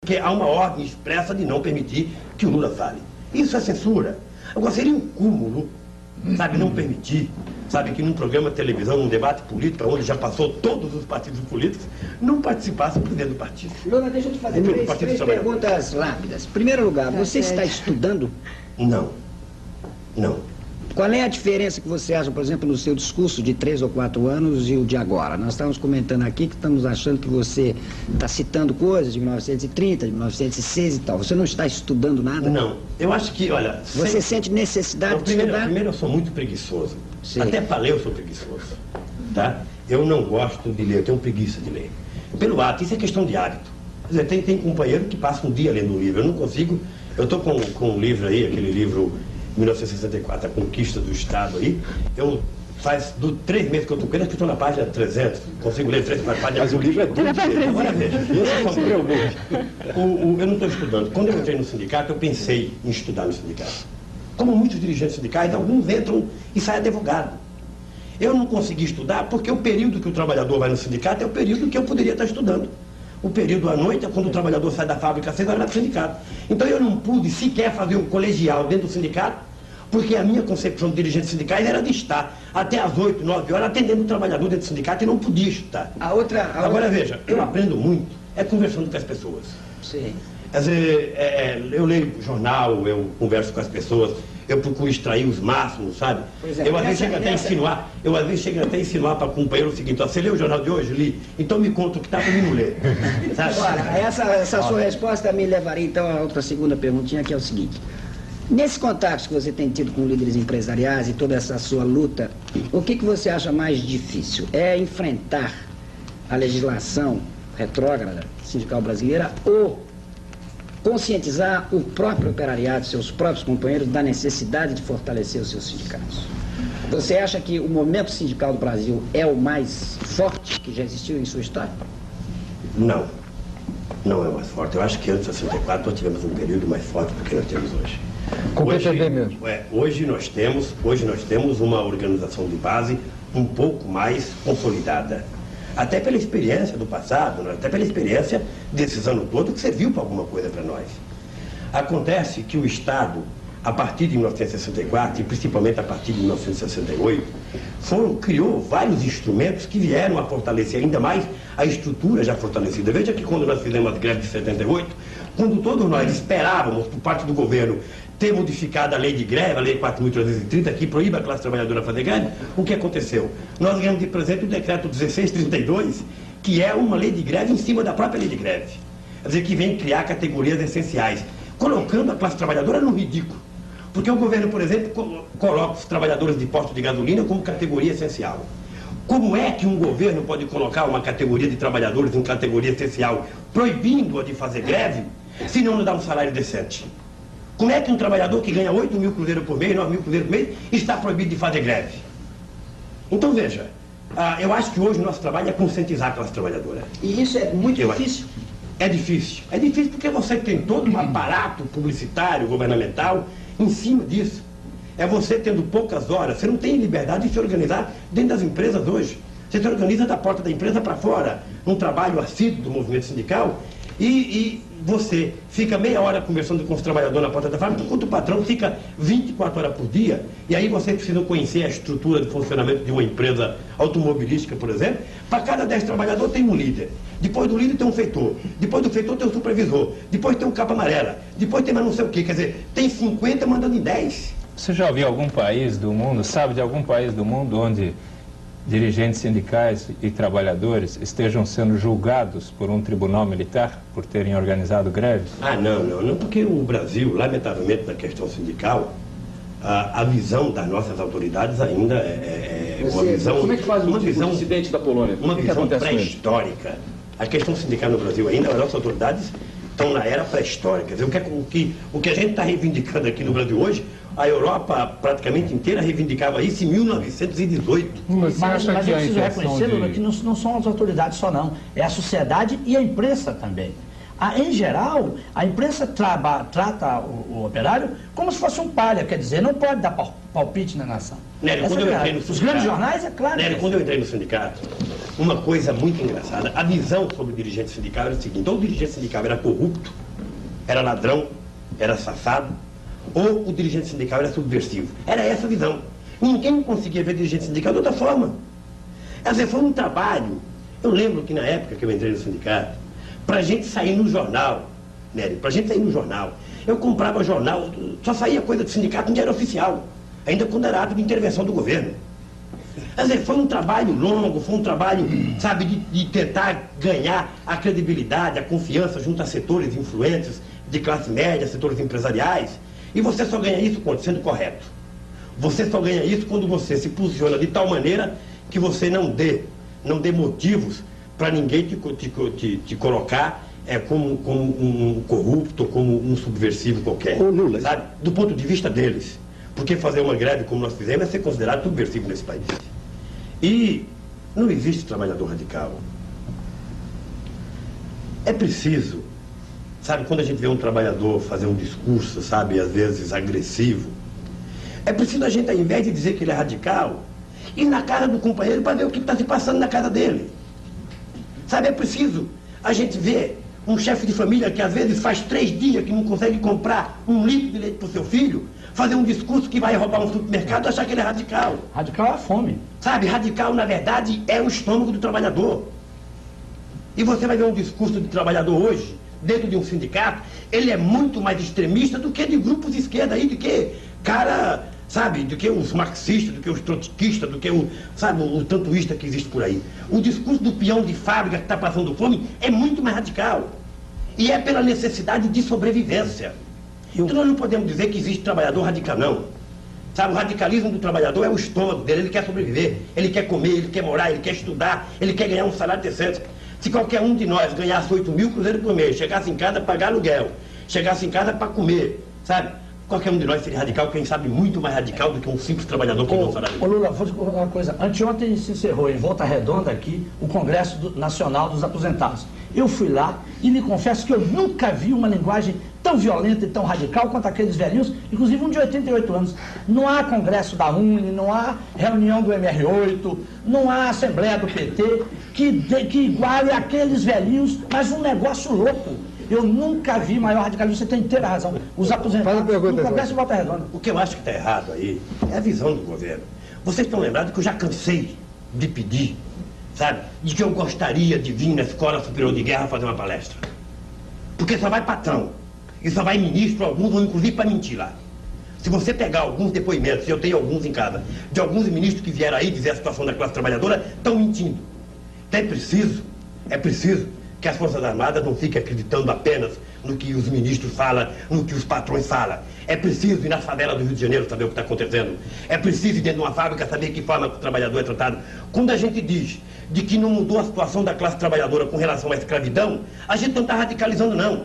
Porque há uma ordem expressa de não permitir que o Lula fale. Isso é censura. Agora, seria um cúmulo, sabe, não permitir, sabe, que num programa de televisão, num debate político, onde já passou todos os partidos políticos, não participasse o presidente do partido. Lula, deixa eu te fazer três perguntas rápidas. Em primeiro lugar, você está estudando? Não. Qual é a diferença que você acha, por exemplo, no seu discurso de 3 ou 4 anos e o de agora? Nós estamos comentando aqui que estamos achando que você está citando coisas de 1930, de 1906 e tal. Você não está estudando nada? Não. Eu acho que, olha... Você sente necessidade de estudar? Primeiro, eu sou muito preguiçoso. Sim. Até para ler eu sou preguiçoso. Tá? Eu não gosto de ler, eu tenho preguiça de ler. Pelo ato, isso é questão de hábito. Quer dizer, tem companheiro que passa um dia lendo um livro. Eu não consigo... Eu estou com um livro aí, aquele livro... 1964, a conquista do Estado aí, eu faz 3 meses que eu estou com ele, acho que estou na página 300, consigo ler 3, 4 páginas. Mas o livro é duro. Agora veja, eu não estou estudando. Quando eu entrei no sindicato, eu pensei em estudar no sindicato. Como muitos dirigentes sindicais, alguns entram e saem advogado. Eu não consegui estudar porque o período que o trabalhador vai no sindicato é o período que eu poderia estar estudando. O período à noite é quando o trabalhador sai da fábrica às 6 horas do sindicato. Então eu não pude sequer fazer um colegial dentro do sindicato, porque a minha concepção de dirigentes sindicais era de estar até às 8, 9 horas atendendo o trabalhador dentro do sindicato e não podia estar. Agora veja, eu aprendo muito, conversando com as pessoas. Sim. Quer dizer, eu leio jornal, eu converso com as pessoas, eu procuro extrair os máximos, sabe? Eu às vezes chego até a insinuar para o companheiro o seguinte: você leu o jornal de hoje? Li. Então me conta o que está para mim não ler. Sabe? Agora, essa sua resposta me levaria então a outra segunda perguntinha, que é o seguinte. Nesses contatos que você tem tido com líderes empresariais e toda essa sua luta, o que você acha mais difícil? É enfrentar a legislação retrógrada sindical brasileira ou conscientizar o próprio operariado, seus próprios companheiros, da necessidade de fortalecer os seus sindicatos? Você acha que o momento sindical do Brasil é o mais forte que já existiu em sua história? Não. Não é o mais forte. Eu acho que antes de 64 nós tivemos um período mais forte do que nós temos hoje. Com o PTB mesmo. Hoje nós temos uma organização de base um pouco mais consolidada. Até pela experiência do passado, até pela experiência desses anos todos, que serviu para alguma coisa para nós. Acontece que o Estado, a partir de 1964, e principalmente a partir de 1968, criou vários instrumentos que vieram a fortalecer ainda mais a estrutura já fortalecida. Veja que quando nós fizemos a greve de 78, quando todos nós esperávamos, por parte do governo, ter modificado a lei de greve, a lei 4.330, que proíbe a classe trabalhadora fazer greve, o que aconteceu? Nós ganhamos de presente o decreto 1632, que é uma lei de greve em cima da própria lei de greve. Quer dizer, que vem criar categorias essenciais, colocando a classe trabalhadora no ridículo. Porque o governo, por exemplo, coloca os trabalhadores de posto de gasolina como categoria essencial. Como é que um governo pode colocar uma categoria de trabalhadores em categoria essencial, proibindo-a de fazer greve, se não lhe dá um salário decente? Como é que um trabalhador que ganha 8 mil cruzeiros por mês, 9 mil cruzeiros por mês, está proibido de fazer greve? Então veja, eu acho que hoje o nosso trabalho é conscientizar a classe trabalhadora. E isso é muito difícil? É difícil. É difícil porque você tem todo um aparato publicitário, governamental, em cima disso. É você tendo poucas horas, você não tem liberdade de se organizar dentro das empresas hoje. Você se organiza da porta da empresa para fora, num trabalho assíduo do movimento sindical, e você fica meia hora conversando com os trabalhadores na porta da fábrica, enquanto o patrão fica 24 horas por dia, e aí você precisa conhecer a estrutura de funcionamento de uma empresa automobilística, por exemplo. Para cada 10 trabalhadores tem um líder, depois do líder tem um feitor, depois do feitor tem um supervisor, depois tem um capa amarela, depois tem mais não sei o quê, quer dizer, tem 50 mandando em 10. Você já ouviu algum país do mundo, sabe de algum país do mundo onde dirigentes sindicais e trabalhadores estejam sendo julgados por um tribunal militar por terem organizado greves? Não, porque o Brasil, lamentavelmente, na questão sindical, a visão das nossas autoridades ainda é uma visão... Como é que faz o incidente da Polônia? Uma visão pré-histórica. A questão sindical no Brasil ainda, as nossas autoridades estão na era pré-histórica. Quer dizer, o que a gente está reivindicando aqui no Brasil hoje, a Europa praticamente inteira reivindicava isso em 1918. Mas eu preciso reconhecer, Lula, que não são as autoridades só não, é a sociedade e a imprensa também. Em geral, a imprensa trata o operário como se fosse um palha, quer dizer, não pode dar palpite na nação. Nério, quando eu entrei no sindicato, os grandes jornais, é claro. Nério, quando eu entrei no sindicato, uma coisa muito engraçada, a visão sobre o dirigente sindical era o seguinte: ou o dirigente sindical era corrupto, era ladrão, era safado, ou o dirigente sindical era subversivo. Era essa a visão. Ninguém conseguia ver dirigente sindical de outra forma. Quer dizer, foi um trabalho. Eu lembro que na época que eu entrei no sindicato, para a gente sair no jornal, Nério, para a gente sair no jornal, eu comprava jornal, só saía coisa do sindicato no diário oficial, ainda quando era ato de intervenção do governo. Quer dizer, foi um trabalho longo, foi um trabalho, sabe, de tentar ganhar a credibilidade, a confiança junto a setores influentes de classe média, setores empresariais. E você só ganha isso quando sendo correto. Você só ganha isso quando você se posiciona de tal maneira que você não dê motivos para ninguém te colocar como um corrupto, como um subversivo qualquer. Ô, Lula, sabe? Do ponto de vista deles. Porque fazer uma greve como nós fizemos é ser considerado subversivo nesse país. E não existe trabalhador radical. É preciso, sabe, quando a gente vê um trabalhador fazer um discurso, sabe, às vezes agressivo, é preciso a gente, ao invés de dizer que ele é radical, ir na casa do companheiro para ver o que está se passando na casa dele. Sabe, é preciso a gente ver um chefe de família que às vezes faz 3 dias que não consegue comprar 1 litro de leite para o seu filho, fazer um discurso que vai roubar um supermercado e achar que ele é radical. Radical é a fome. Sabe, radical, na verdade, é o estômago do trabalhador. E você vai ver um discurso de trabalhador hoje, dentro de um sindicato, ele é muito mais extremista do que de grupos de esquerda aí, do que cara, sabe, do que os marxistas, do que os trotskistas, do que o tantoísta que existe por aí. O discurso do peão de fábrica que está passando fome é muito mais radical. E é pela necessidade de sobrevivência. Então nós não podemos dizer que existe trabalhador radical, não. Sabe, o radicalismo do trabalhador é o estômago dele, ele quer sobreviver, ele quer comer, ele quer morar, ele quer estudar, ele quer ganhar um salário decente. Se qualquer um de nós ganhasse 8.000 cruzeiros por mês, chegasse em casa para pagar aluguel, chegasse em casa para comer, sabe? Qualquer um de nós seria radical, quem sabe muito mais radical do que um simples trabalhador que não salário. Ô Lula, vou te contar uma coisa. Anteontem se encerrou em Volta Redonda aqui o Congresso Nacional dos Aposentados. Eu fui lá e lhe confesso que eu nunca vi uma linguagem tão violenta e tão radical quanto aqueles velhinhos, inclusive um de 88 anos. Não há congresso da UNE, não há reunião do MR8, não há assembleia do PT que iguale aqueles velhinhos, mas um negócio louco. Eu nunca vi maior radicalismo, você tem inteira razão. Os aposentados no Congresso de Volta Redonda. O que eu acho que está errado aí é a visão do governo. Vocês estão lembrados que eu já cansei de pedir, sabe, de que eu gostaria de vir na Escola Superior de Guerra fazer uma palestra. Porque só vai patrão, e só vai ministro, alguns vão inclusive para mentir lá. Se você pegar alguns depoimentos, eu tenho alguns em casa, de alguns ministros que vieram aí dizer a situação da classe trabalhadora, estão mentindo. Então é preciso que as Forças Armadas não fiquem acreditando apenas no que os ministros falam, no que os patrões falam. É preciso ir na favela do Rio de Janeiro saber o que está acontecendo. É preciso ir dentro de uma fábrica saber que forma que o trabalhador é tratado. Quando a gente diz de que não mudou a situação da classe trabalhadora com relação à escravidão, a gente não está radicalizando, não.